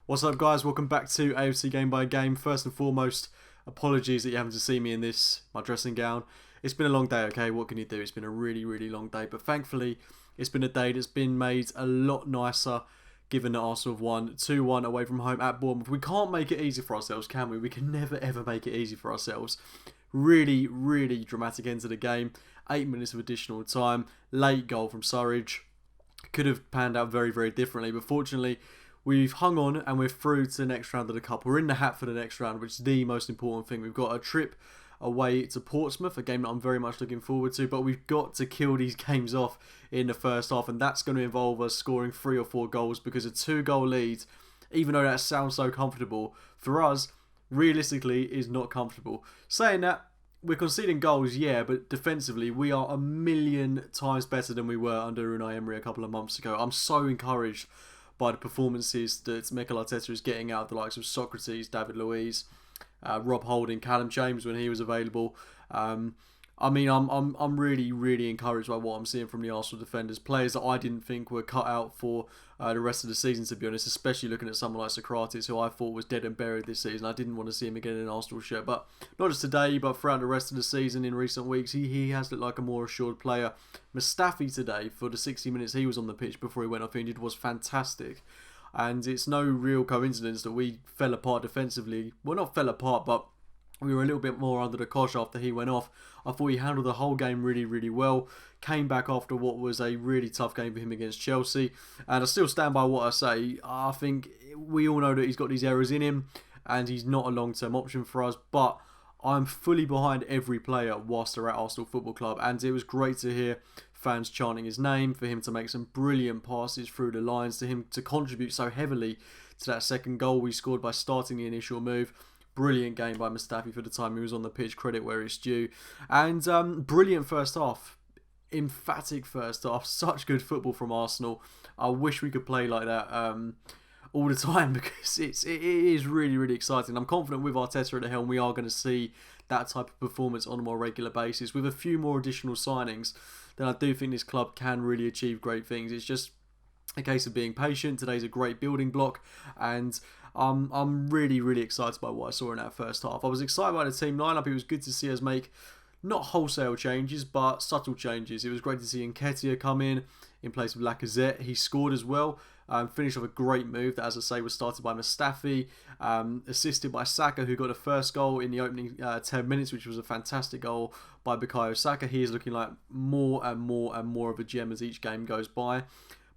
What's up, guys? Welcome back to AFC Game by Game. First and foremost, apologies that you haven't to see me in my dressing gown. It's been a long day, okay? What can you do? It's been a really, really long day. But thankfully, it's been a day that's been made a lot nicer given that Arsenal have won 2-1 away from home at Bournemouth. We can't make it easy for ourselves, can we? We can never, ever make it easy for ourselves. Really, really dramatic end to the game. 8 minutes of additional time. Late goal from Surridge. Could have panned out very, very differently. But fortunately, we've hung on and we're through to the next round of the Cup. We're in the hat for the next round, which is the most important thing. We've got a trip away to Portsmouth, a game that I'm very much looking forward to, but we've got to kill these games off in the first half, and that's going to involve us scoring 3 or 4 goals, because a 2-goal lead, even though that sounds so comfortable, for us, realistically, is not comfortable. Saying that, we're conceding goals, yeah, but defensively, we are a million times better than we were under Unai Emery a couple of months ago. I'm so encouraged by the performances that Mikel Arteta is getting out of the likes of Socrates, David Luiz, Rob Holding, Callum James when he was available. I'm really, really encouraged by what I'm seeing from the Arsenal defenders. Players that I didn't think were cut out for the rest of the season, to be honest, especially looking at someone like Socrates, who I thought was dead and buried this season. I didn't want to see him again in an Arsenal shirt, but not just today, but throughout the rest of the season in recent weeks, he has looked like a more assured player. Mustafi today, for the 60 minutes he was on the pitch before he went off injured, was fantastic. And it's no real coincidence that we fell apart defensively. Well, not fell apart, but we were a little bit more under the cosh after he went off. I thought he handled the whole game really, really well. Came back after what was a really tough game for him against Chelsea. And I still stand by what I say. I think we all know that he's got these errors in him and he's not a long-term option for us. But I'm fully behind every player whilst they're at Arsenal Football Club. And it was great to hear fans chanting his name, for him to make some brilliant passes through the lines, to him to contribute so heavily to that second goal we scored by starting the initial move. Brilliant game by Mustafi for the time he was on the pitch, credit where it's due. And brilliant first half. Emphatic first half. Such good football from Arsenal. I wish we could play like that all the time, because it is really, really exciting. I'm confident with Arteta at the helm we are going to see that type of performance on a more regular basis. With a few more additional signings, then I do think this club can really achieve great things. It's just a case of being patient. Today's a great building block, and I'm really, really excited by what I saw in that first half. I was excited by the team lineup. It was good to see us make not wholesale changes, but subtle changes. It was great to see Nketiah come in place of Lacazette. He scored as well. Finished off a great move that, as I say, was started by Mustafi, assisted by Saka, who got the first goal in the opening 10 minutes, which was a fantastic goal by Bukayo Saka. He is looking like more and more and more of a gem as each game goes by.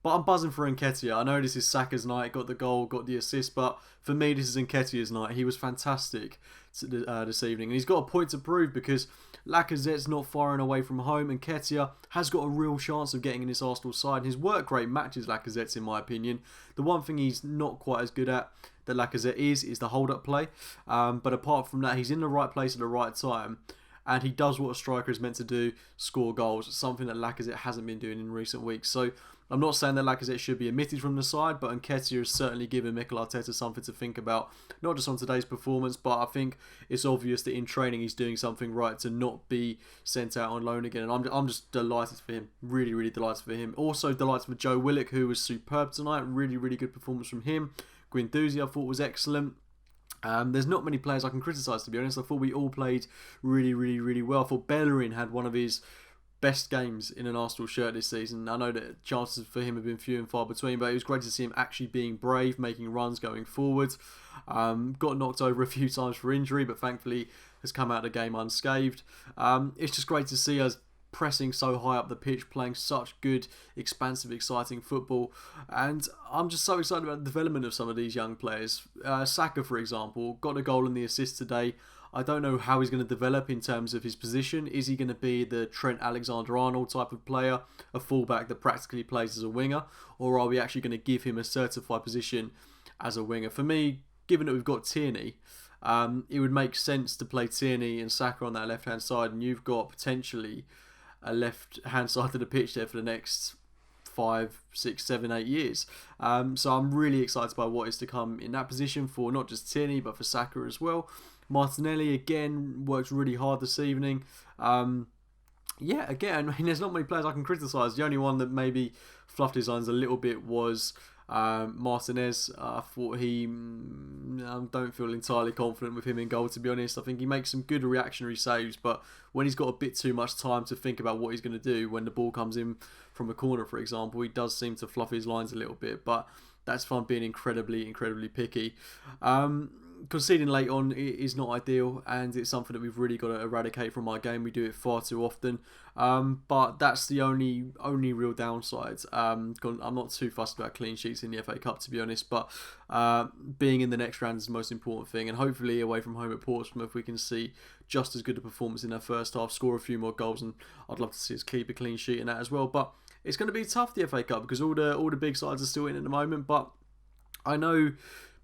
But I'm buzzing for Nketiah. I know this is Saka's night, got the goal, got the assist, but for me, this is Nketiah's night. He was fantastic this evening, and he's got a point to prove, because Lacazette's not far and away from home, and Nketiah has got a real chance of getting in this Arsenal side. And his work rate matches Lacazette's, in my opinion. The one thing he's not quite as good at that Lacazette is the hold-up play. But apart from that, he's in the right place at the right time. And he does what a striker is meant to do, score goals, something that Lacazette hasn't been doing in recent weeks. So I'm not saying that Lacazette should be omitted from the side, but Nketiah has certainly given Mikel Arteta something to think about, not just on today's performance, but I think it's obvious that in training he's doing something right to not be sent out on loan again. And I'm just delighted for him, really, really delighted for him. Also delighted for Joe Willock, who was superb tonight, really, really good performance from him. Guendouzi I thought was excellent. There's not many players I can criticise, to be honest. I thought we all played really, really, really well. I thought Bellerin had one of his best games in an Arsenal shirt this season. I know that chances for him have been few and far between, but it was great to see him actually being brave, making runs going forward. Got knocked over a few times for injury, but thankfully has come out of the game unscathed. It's just great to see us pressing so high up the pitch, playing such good, expansive, exciting football. And I'm just so excited about the development of some of these young players. Saka, for example, got a goal and the assist today. I don't know how he's going to develop in terms of his position. Is he going to be the Trent Alexander-Arnold type of player, a fullback that practically plays as a winger? Or are we actually going to give him a certified position as a winger? For me, given that we've got Tierney, it would make sense to play Tierney and Saka on that left-hand side, and you've got potentially a left-hand side of the pitch there for the next 5, 6, 7, 8 years. So I'm really excited by what is to come in that position for not just Tierney, but for Saka as well. Martinelli, again, worked really hard this evening. Yeah, again, I mean, there's not many players I can criticise. The only one that maybe fluffed his lines a little bit was Martinez, I thought I don't feel entirely confident with him in goal, to be honest. I think he makes some good reactionary saves, but when he's got a bit too much time to think about what he's going to do when the ball comes in from a corner, for example, he does seem to fluff his lines a little bit, but that's fine being incredibly picky. Conceding late on is not ideal, and it's something that we've really got to eradicate from our game. We do it far too often, but that's the only real downside. I'm not too fussed about clean sheets in the FA Cup, to be honest, but being in the next round is the most important thing, and hopefully away from home at Portsmouth we can see just as good a performance in our first half, score a few more goals, and I'd love to see us keep a clean sheet in that as well. But it's going to be tough, the FA Cup, because all the big sides are still in at the moment, but I know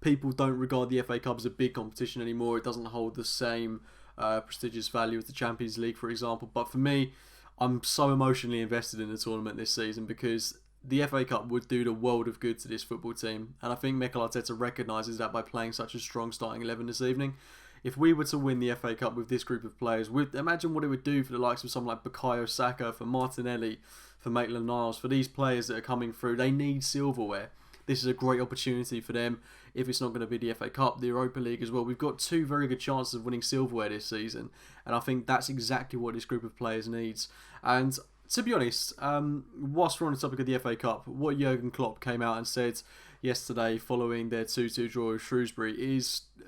people don't regard the FA Cup as a big competition anymore. It doesn't hold the same prestigious value as the Champions League, for example. But for me, I'm so emotionally invested in the tournament this season because the FA Cup would do the world of good to this football team. And I think Mikel Arteta recognises that by playing such a strong starting 11 this evening. If we were to win the FA Cup with this group of players, imagine what it would do for the likes of someone like Bukayo Saka, for Martinelli, for Maitland-Niles, for these players that are coming through. They need silverware. This is a great opportunity for them. If it's not going to be the FA Cup, the Europa League as well. We've got two very good chances of winning silverware this season, and I think that's exactly what this group of players needs. And to be honest, whilst we're on the topic of the FA Cup, what Jurgen Klopp came out and said yesterday following their 2-2 draw with Shrewsbury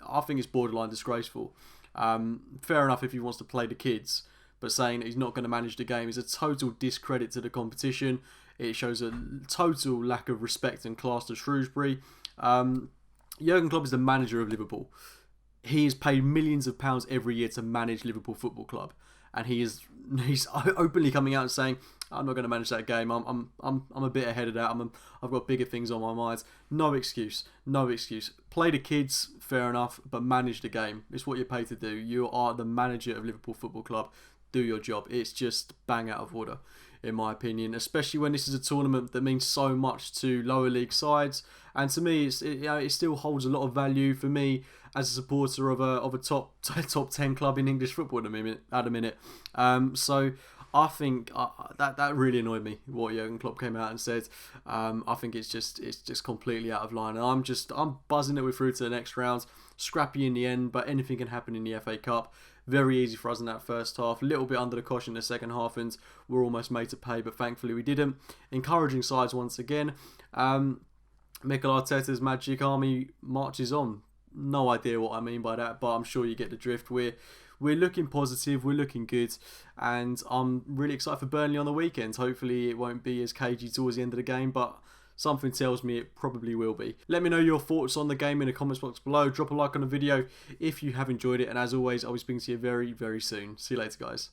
I think it's borderline disgraceful. Fair enough if he wants to play the kids, but saying that he's not going to manage the game is a total discredit to the competition. It shows a total lack of respect and class to Shrewsbury. Jurgen Klopp is the manager of Liverpool. He is paid millions of pounds every year to manage Liverpool Football Club, and he's openly coming out and saying, "I'm not going to manage that game. I'm a bit ahead of that. I've got bigger things on my mind." No excuse. Play the kids, fair enough, but manage the game. It's what you're paid to do. You are the manager of Liverpool Football Club. Do your job. It's just bang out of order, in my opinion, especially when this is a tournament that means so much to lower league sides. And to me, it still holds a lot of value for me as a supporter of a top 10 club in English football at a minute. So I think that really annoyed me what Jurgen Klopp came out and said. I think it's just completely out of line, and I'm buzzing that we're through to the next round. Scrappy in the end, but anything can happen in the FA Cup. Very easy for us in that first half. A little bit under the cosh in the second half, and we're almost made to pay, but thankfully we didn't. Encouraging sides once again. Mikel Arteta's Magic Army marches on. No idea what I mean by that, but I'm sure you get the drift. We're looking positive, we're looking good, and I'm really excited for Burnley on the weekend. Hopefully it won't be as cagey towards the end of the game, but something tells me it probably will be. Let me know your thoughts on the game in the comments box below. Drop a like on the video if you have enjoyed it, and as always, I'll be speaking to you very, very soon. See you later, guys.